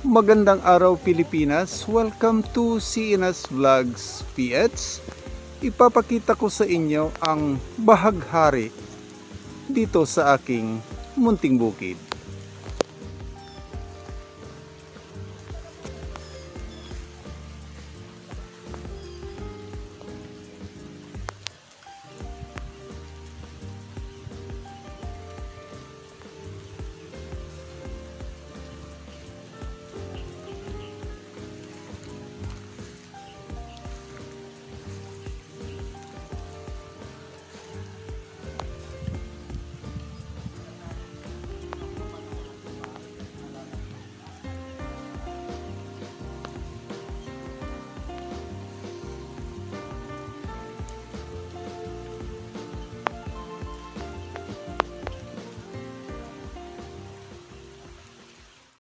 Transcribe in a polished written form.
Magandang araw Pilipinas, welcome to CNS Vlogs PH. Ipapakita ko sa inyo ang bahaghari dito sa aking munting bukid.